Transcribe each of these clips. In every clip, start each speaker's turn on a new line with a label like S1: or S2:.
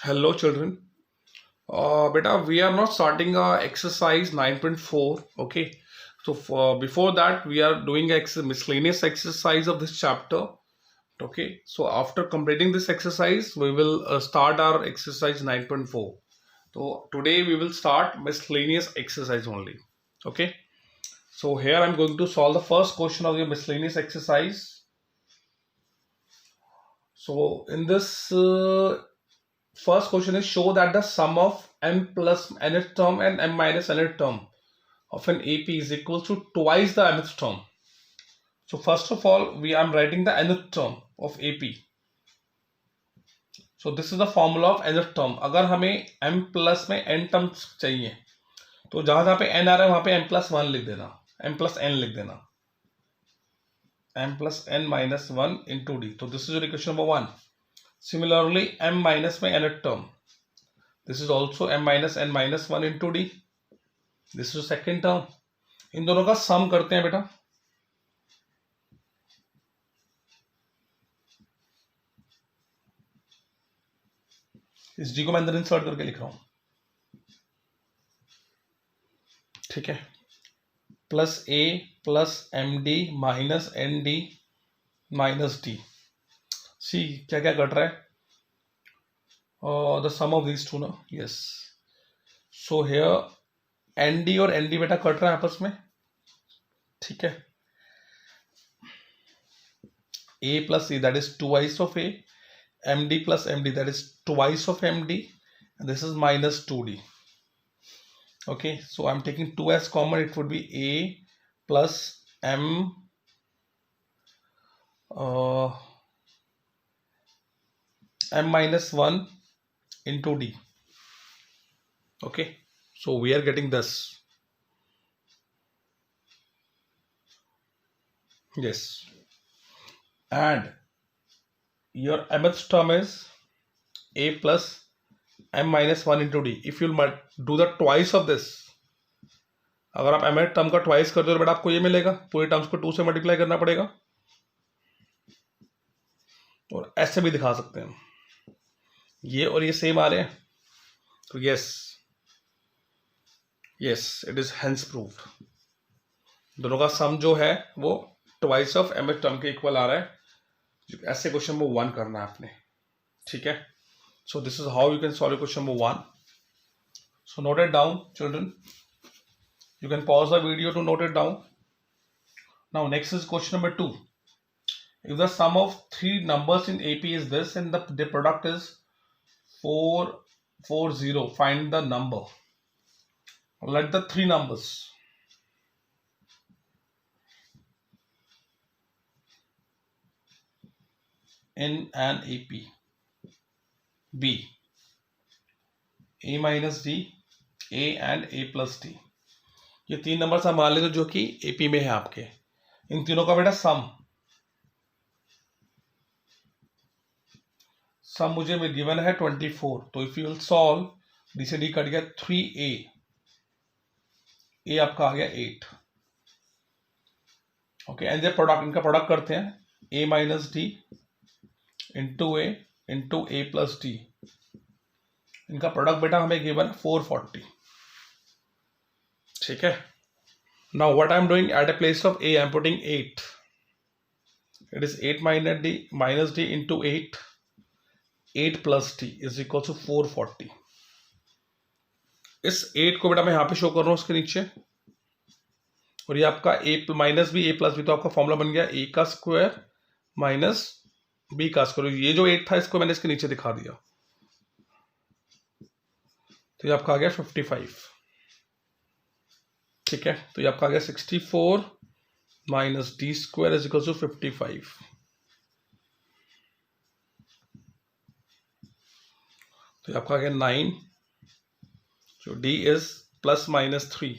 S1: Hello, children. Beta, we are not starting exercise 9.4. Okay. So before that, we are doing miscellaneous exercise of this chapter. Okay. So after completing this exercise, we will start our exercise 9.4. So today we will start miscellaneous exercise only. Okay. So here I'm going to solve the first question of your miscellaneous exercise. So in this first question is show that the sum of m plus nth term and m minus nth term of an AP is equal to twice the nth term. So first of all, I'm writing the nth term of AP. So this is the formula of nth term. अगर हमें m plus में n terms चाहिए तो जहां जहां पे n आ रहा है वहां पे m plus 1 लिख देना, m plus n लिख देना, m plus n minus 1 into d. तो this is your equation number 1. Similarly, m minus में nth term. This is also m minus n minus 1 into d. This is second term. इन दोनों का सम करते हैं बेटा. इस जी को मैं अंदर इंसर्ट करके लिख रहा हूं. ठीक है. Plus A plus M D minus N D minus D. See क्या क्या कट रहा है? The sum of these two ना. Yes. So here N D और एन डी बेटा कट रहा है आपस में. ठीक है. a plus e, that is twice of a, md plus md, that is twice of md, and this is minus 2d. Okay, so I'm taking 2 as common. It would be a plus m m minus 1 into d. Okay, so we are getting this. Yes, and your mth term is a plus m minus 1 into d. If you'll do the twice of this, अगर आप mth term का twice कर दो तो बेटा आपको ये मिलेगा. पूरे टर्म्स को 2 से मल्टीप्लाई करना पड़ेगा. और ऐसे भी दिखा सकते हैं, ये और ये सेम आ रहे हैं. तो yes yes, it is hence proved. दोनों का सम जो है वो ट्वाइस ऑफ mth टर्म के इक्वल आ रहा है. ऐसे क्वेश्चन नंबर 1 करना है आपने. ठीक है. So this is how you can solve question number 1. So note it down, children. You can pause the video to note it down. Now next is question number 2. If the sum of 3 numbers in AP is this and the product is 440, find the number. Let the 3 numbers. In an AP B, a minus d, a and a plus d. ये 3 number आप मान लेते जो कि AP में है आपके. इन तीनों का बेटा सम मुझे में गिवन है 24. तो if you will solve, d से डी कट गया 3a, ए आपका आ गया 8. ओके, एंड ये प्रोडक्ट, इनका प्रोडक्ट करते हैं. a minus d into a plus d. इनका प्रोडक्ट बेटा हमें गिवन है 440. ठीक है. Now what I am doing, at a place of a I am putting 8. It is 8 minus d into 8 plus d is equal to 440. इस 8 को बेटा मैं यहां पे शो कर रहा हूं उसके नीचे. और ये आपका a minus b, a plus b, तो आपका फॉर्मूला बन गया a का स्क्वायर माइनस b का स्क्वायर. ये जो 8 था इसको मैंने इसके नीचे दिखा दिया. तो ये आपका आ गया 55. ठीक है. तो ये आपका आ गया 64 minus d square is equal to 55. तो ये आपका आ गया 9. जो डी इज प्लस माइनस 3.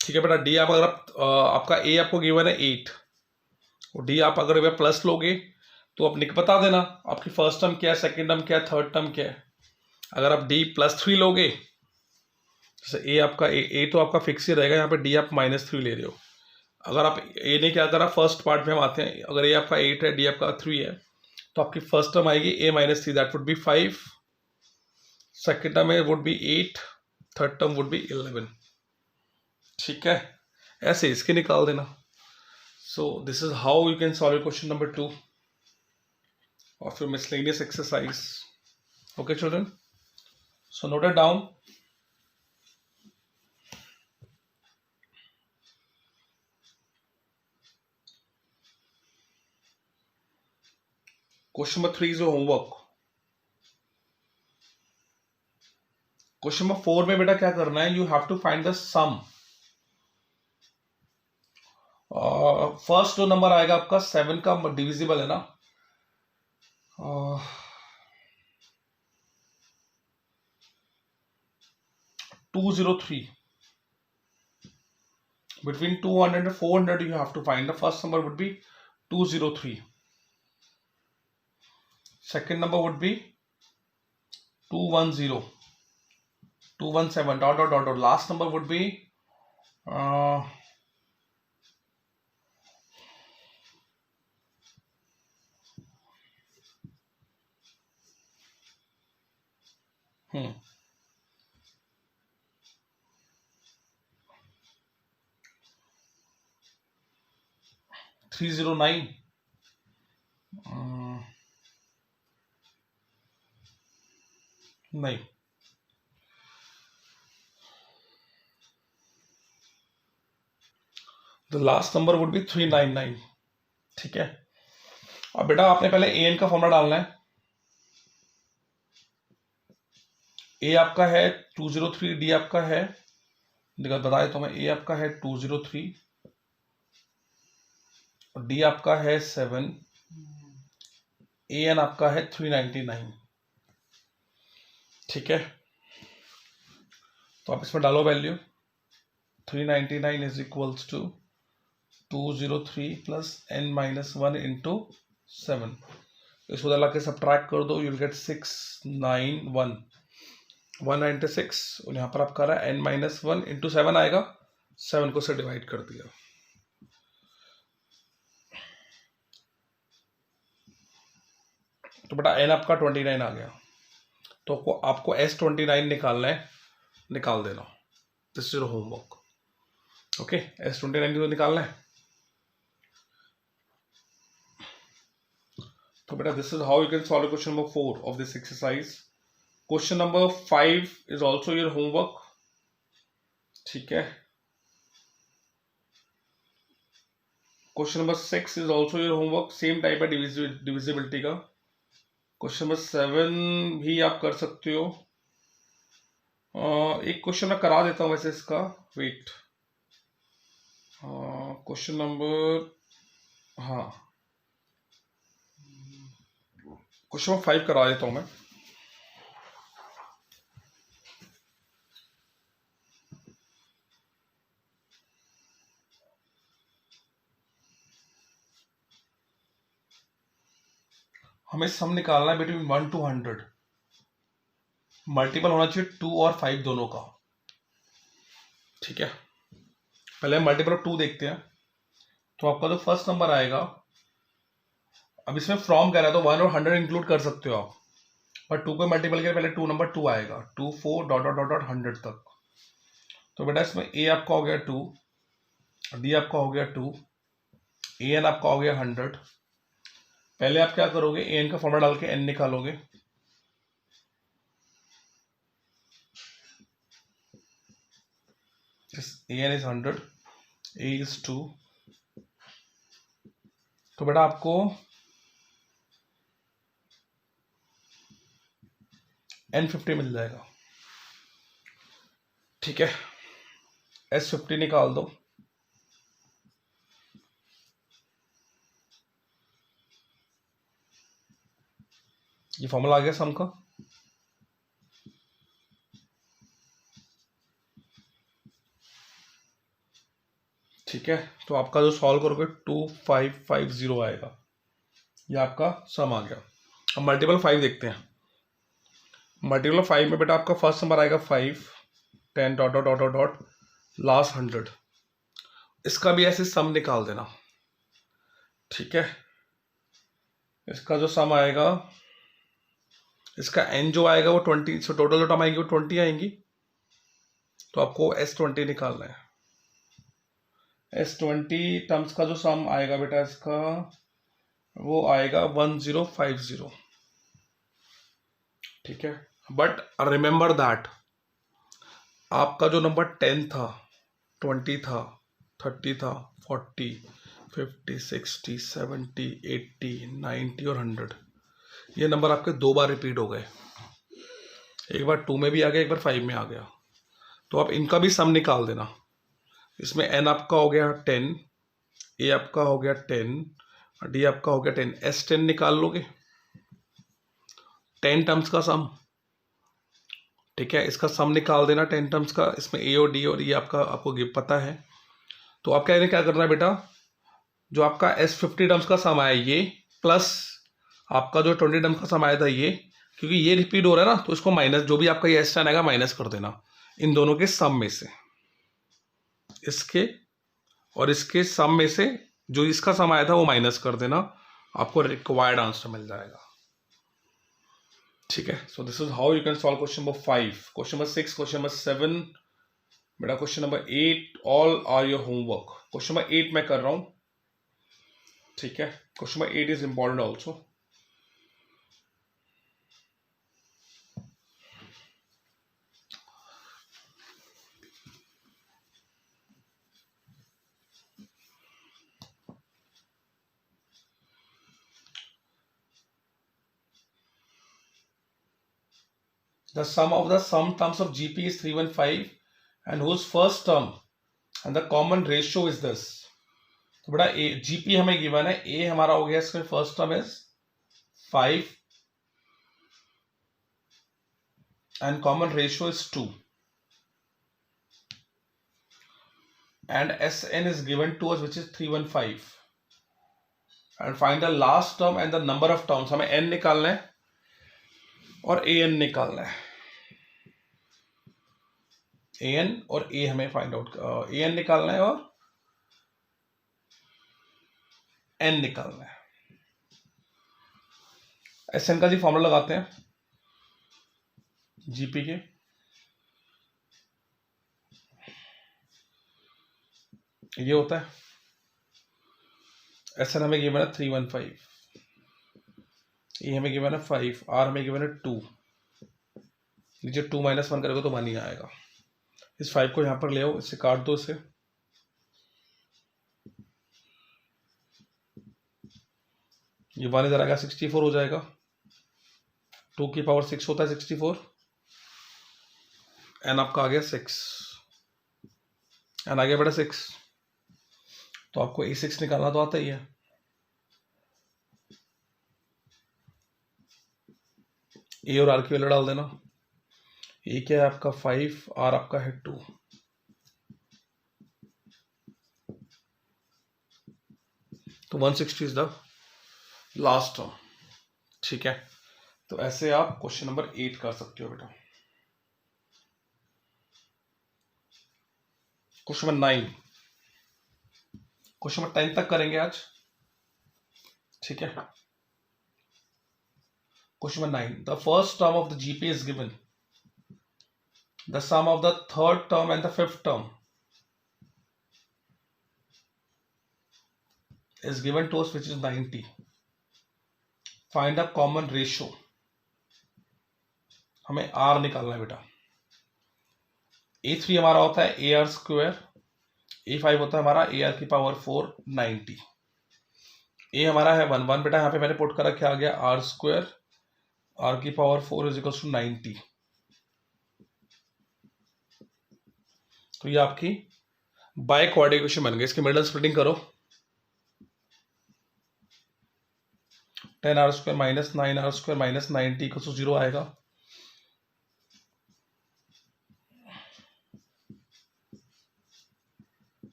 S1: ठीक है बेटा. डी आप अगर आपका ए आपको गिवन है 8 और डी आप अगर प्लस लोगे तो आप बता देना आपकी फर्स्ट टर्म क्या है, सेकंड टर्म क्या है, थर्ड टर्म क्या है. अगर आप डी प्लस 3 लोगे, जैसे ए आपका ए तो आपका फिक्स ही रहेगा. यहाँ पे डी आप माइनस 3 ले रहे हो. अगर आप ए ने क्या करा, फर्स्ट पार्ट में हम आते हैं. अगर ए आपका 8 है, डी आपका 3 है, तो आपकी फर्स्ट टर्म आएगी A minus 3, that would be 5. Second term में would be 8, third term would be 11. ठीक है, ऐसे इसके निकाल देना. So this is how you can solve question number 2 of your miscellaneous exercise. Okay, children? So note it down. Question number 3 is your homework. Question number 4 में बेटा क्या करना है? You have to find the sum. First जो number आएगा आपका 7 का divisible है ना, 203. Between 200 and 400 you have to find. The first number would be 203. Second number would be 210, 217, dot dot dot dot. Last number would be 309. नहीं, the last number would be 399. ठीक है, अब बेटा आपने पहले ए एन का फॉर्मूला डालना है. ए आपका है 203, डी आपका है, बता देता हूं मैं, ए आपका है 203, डी आपका है 7, ए एन आपका है 399. ठीक है, तो आप इसमें डालो value. 399 is equals to 203 plus n minus 1 into 7. इसको डाला के सब्ट्रैक्ट कर दो, यूल गेट 691, 196. और यहाँ पर आपका रहा है n माइनस 1 इंटू 7 आएगा, 7 को से डिवाइड कर दिया. तो बेटा n आपका 29 आ गया. तो आपको S29 निकालना है, निकाल देना. This is your homework. Okay, S29 को निकालना है. तो बेटा this is how you can solve question number 4 of this exercise. Question number 5 is also your homework. ठीक है, question number 6 is also your homework. Same type है divisibility का. Question number 7 भी आप कर सकते हो. एक क्वेश्चन मैं करा देता हूं वैसे इसका. वेट, क्वेश्चन नंबर, हाँ, क्वेश्चन नंबर 5 करा देता हूं मैं. हमें सम निकालना है बिटवीन 1 to 100. मल्टीपल होना चाहिए 2 और 5 दोनों का. ठीक है, पहले हम मल्टीपल ऑफ 2 देखते हैं. तो आपका जो फर्स्ट नंबर आएगा, अब इसमें फ्रॉम कह रहा है तो 1 और 100 इंक्लूड कर सकते हो आप, पर 2 को मल्टीपल के पहले 2 नंबर 2 आएगा, 2 4 डॉट डॉट डॉट डॉट 100 तक. तो बेटा इसमें ए आपका हो गया 2, डी आपका हो गया 2, ए एन आपका हो गया 100. पहले आप क्या करोगे, ए एन का फॉर्मूला डाल के एन निकालोगे. A N is 100, A is 2. तो बेटा आपको N50 मिल जाएगा. ठीक है, S50 निकाल दो. ये फॉर्मूला आ गया सम का. ठीक है, तो आपका जो सॉल्व करोगे 2550 आएगा. ये आपका सम आ गया. अब मल्टीपल 5 देखते हैं. मल्टीपल 5 में बेटा आपका फर्स्ट नंबर आएगा 5, 10 dot dot dot dot last 100. इसका भी ऐसे सम निकाल देना. ठीक है, इसका जो सम आएगा इसका n जो आएगा वो 20, सो टोटल जो टर्म आएंगी वो 20 आएंगी। तो आपको S20 निकालना है। S20 टर्म्स का जो सम आएगा बेटा इसका वो आएगा 1050। ठीक है, बट रिमेंबर दैट आपका जो नंबर 10 था, 20 था, 30 था, 40, 50, 60, 70, 80, 90 और 100, ये नंबर आपके 2 बार रिपीट हो गए। एक बार 2 में भी आ गया, एक बार 5 में आ गया। तो आप इनका भी सम निकाल देना। इसमें n आपका हो गया 10, a आपका हो गया 10, d आपका हो गया 10। S10 निकाल लोगे, 10 टर्म्स का सम। ठीक है, इसका सम निकाल देना 10 टर्म्स का। इसमें a और d और e आपको पता है। तो आप क्या करना है बेटा, जो आपका S50 टर्म्स का सम आया ये, प्लस आपका जो 20 टर्म्स का सम आया था ये, क्योंकि ये रिपीट हो रहा है ना, तो इसको माइनस, जो भी आपका ये S10 आएगा माइनस कर देना इन दोनों के सम में से। इसके और इसके सम में से जो इसका सम आया था वो माइनस कर देना, आपको रिक्वायर्ड आंसर मिल जाएगा। ठीक है, so this is how you can solve question number 5, question number 6, question number 7, बेटा question number 8 all are your homework. Question number 8 मैं कर रहा हूं। ठीक है, question number 8 is important also. The sum of the sum terms of GP is 315 and whose first term and the common ratio is this। तो बेटा GP हमें given है, A हमारा हो गया, इसका first term is 5 and common ratio is 2 and Sn is given to us which is 315 and find the last term and the number of terms। हमें n निकालना है और an निकालना है। an और a हमें फाइंड आउट, an निकालना है और n निकालना है। Sn का जी फॉर्मूला लगाते हैं जीपी के। ये होता है Sn हमें गिवन है 315, ये हमें गिवन है 5, r हमें गिवन है 2। नीचे 2 - 1 करेगा तो 1 ही आएगा। इस 5 को यहां पर ले आओ, इससे काट दो, इसे ये 1 इधर आएगा, 64 हो जाएगा। 2 की पावर 6 होता है 64, n आपका आ गया 6, n आ गया बेटा 6। तो आपको A6 निकालना तो आता ही है। ए और आर की वैल्यू डाल देना। ए क्या है आपका 5, आर आपका है 2। तो 160 इज द लास्ट टर्म। ठीक है, तो ऐसे आप क्वेश्चन नंबर 8 कर सकते हो बेटा। क्वेश्चन नंबर 9, क्वेश्चन नंबर 10 तक करेंगे आज। ठीक है, question number 9, the first term of the GP is given, the sum of the third term and the fifth term is given to us which is 90। find a common ratio। हमें r निकालना है बेटा। A3 हमारा होता है AR², A5 होता है हमारा AR की पावर 4 90। A हमारा है 1 बेटा, यहाँ पे मैंने पुट कर रखा, आ गया R², R की पावर 4 इज इक्वल टू 90। तो ये आपकी बाय क्वाड्रेटिक इक्वेशन बन गई। इसकी मिडल स्प्लिटिंग करो, 10R² - 9R² - 90 इक्वल टू 0 आएगा।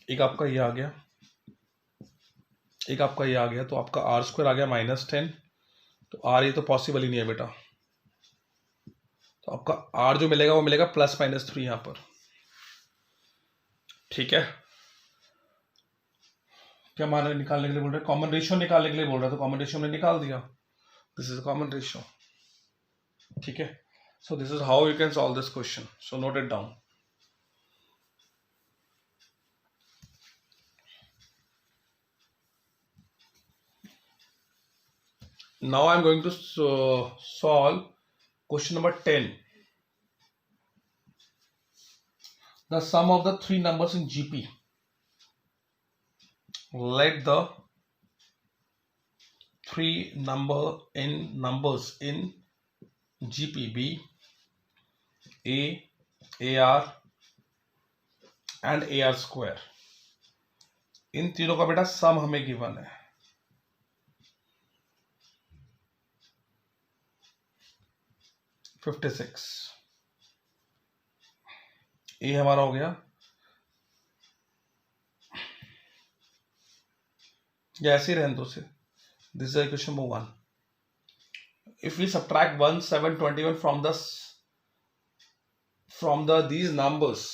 S1: एक आपका ये आ गया, एक आपका ये आ गया, तो आपका R² आ गया -10। तो R ये तो पॉसिबल ही नहीं है बेटा, तो आपका R जो मिलेगा वो मिलेगा +-3 यहां पर। ठीक है, क्या मान निकालने के लिए बोल रहे हैं? कॉमन रेशियो निकालने के लिए बोल रहा है, तो कॉमन रेशियो हमने निकाल दिया. This is common ratio. ठीक है. So this is how you can solve this question. So note it down. Now I am going to solve question number 10. The sum of the three numbers in GP. Let the three numbers in GP be A, AR and AR square. इन तीनों का बेटा सम हमें given है. $56. ए हमारा हो गया. या ऐसे ही रहने दो से. This is equation number 1. If we subtract 1, 7, 21 from these numbers,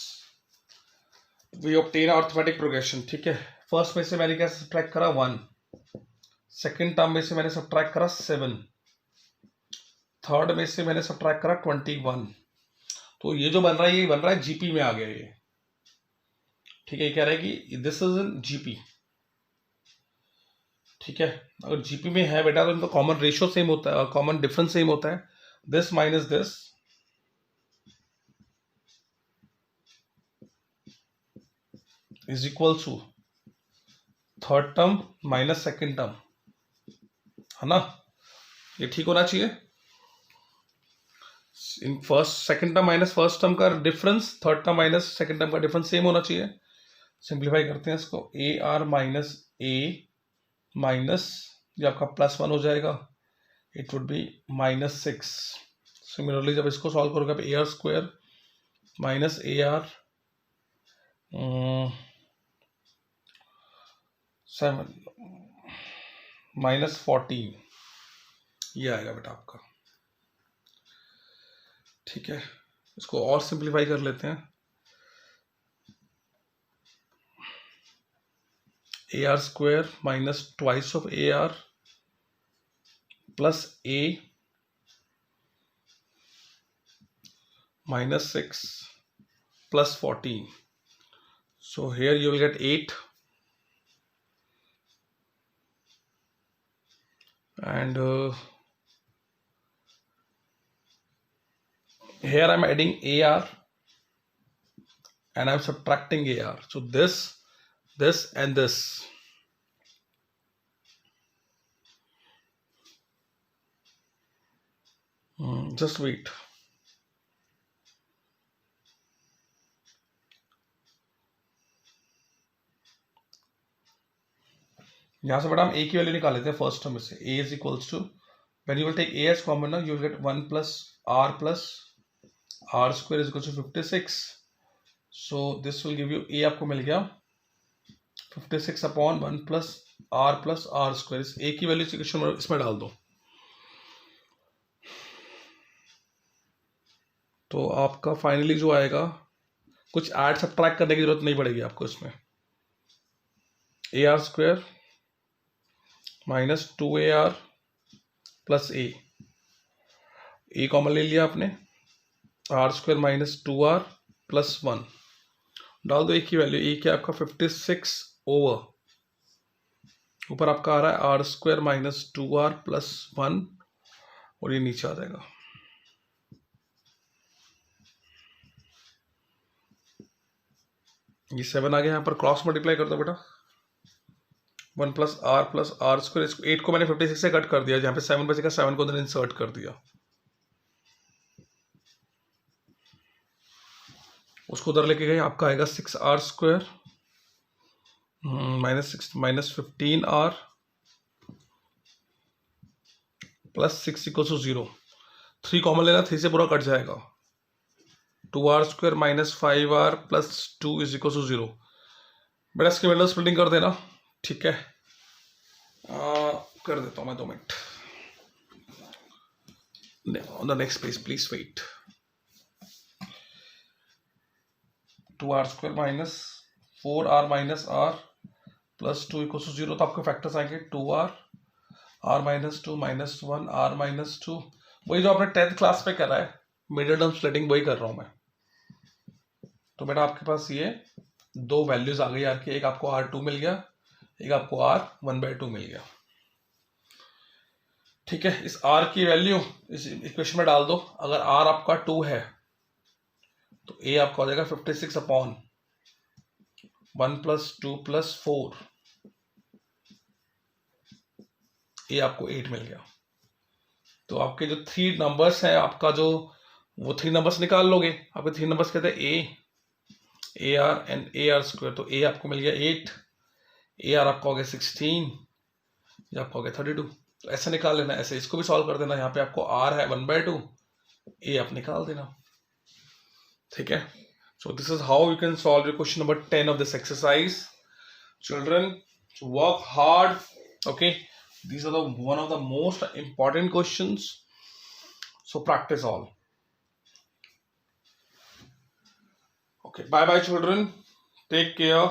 S1: we obtain arithmetic progression. ठीक है. फर्स्ट में से मैंने क्या सब्ट्रैक्ट करा 1, सेकेंड टर्म में से मैंने सब्ट्रैक्ट करा 7, थर्ड में से मैंने सब्ट्रैक्ट करा 21. तो ये जो बन रहा है ये बन रहा है जीपी में आ गया ये. ठीक है. ये कह रहा है कि दिस इज इन जीपी. ठीक है. अगर जीपी में है बेटा तो इनका कॉमन रेशियो सेम होता है और कॉमन डिफरेंस सेम होता है. This minus this is equal to third term minus second term, है ना. ये ठीक होना चाहिए. इन first second term minus first term का difference, third term minus second term का डिफरेंस सेम होना चाहिए. सिंप्लीफाई करते हैं इसको. A R minus A minus ये आपका +1 हो जाएगा. It would be -6. सिमिलरली जब इसको सॉल्व करोगे आप A R square minus A R 7 -14 ये आएगा बेटा आपका. ठीक है. इसको और सिंप्लीफाई कर लेते हैं. A R square minus twice of A R plus A -6 plus 14. So here you will get 8 and here I am adding AR and I am subtracting AR. So this and this. Just wait. यहाँ से बेटा हम a की value निकाल लेते हैं first term में से. a is equals to, when you will take a as common now, you will get 1 plus r square is equals to 56. So this will give you a आपको मिल गया 56 upon 1 plus r square. इस a की value इसमें डाल दो तो आपका finally जो आएगा, कुछ ऐड सब्ट्रैक्ट करने की जरूरत नहीं पड़ेगी आपको इसमें. A R square minus 2AR plus A common ले लिया आपने. Are square minus 2R plus 1 डाल दो. ए की वैल्यू ए क्या आपका 56 ओवर ऊपर आपका आ रहा है are square minus 2R plus 1 और ये नीचे आ जाएगा. ये 7 आ गया. यहाँ पर क्रॉस मल्टीप्लाई कर दो बेटा. 1 प्लस आर स्क्वायर. इसको 8 को मैंने 56 से कट कर दिया. जहाँ पे 7 बचेगा 7 को अंदर इंसर्ट कर दिया. उसको उधर लेके गए. आपका आएगा 6R square minus 15R plus 6 equal to 0. 3 common लेना. 3 से पूरा कट जाएगा. 2R square minus 5R plus 2 is equal to 0. बेटा इसकी मिडल स्प्लिटिंग कर देना. ठीक है. कर देता हूँ मैं 2 minute. On the next page please wait. 2R square minus 4R minus R plus 2 equal to 0, तो आपके फैक्टर्स आएंगे 2r, r minus 2 minus 1, r minus 2, वही जो आपने 10th क्लास में करा है, मिडिल टर्म स्प्लिटिंग वही कर रहा हूं मैं। तो बेटा आपके पास ये दो वैल्यूज आ गई यार कि एक आपको r2 मिल गया, एक आपको r1/2 मिल गया। ठीक है, इस r की वैल्यू इस इक्वेशन में डाल दो। अगर r आपका 2 है तो a आपका हो जाएगा 56 अपॉन 1 + 2 + 4, ये आपको 8 मिल गया। तो आपके जो 3 नंबर्स हैं, आपका जो वो 3 नंबर्स निकाल लोगे। आपके 3 नंबर्स कहते हैं a, ar एंड ar²। तो a आपको मिल गया 8, ar आपका हो गया 16, ये आपका हो गया 32। तो ऐसे निकाल लेना, ऐसे इसको भी सॉल्व कर देना। यहाँ पे आपको r है 1/2, a आप निकाल देना। ठीक है, so this is how you can solve your question number 10 of this exercise. Children, work hard. Okay, these are the one of the most important questions, so practice all. Okay, bye bye children, take care.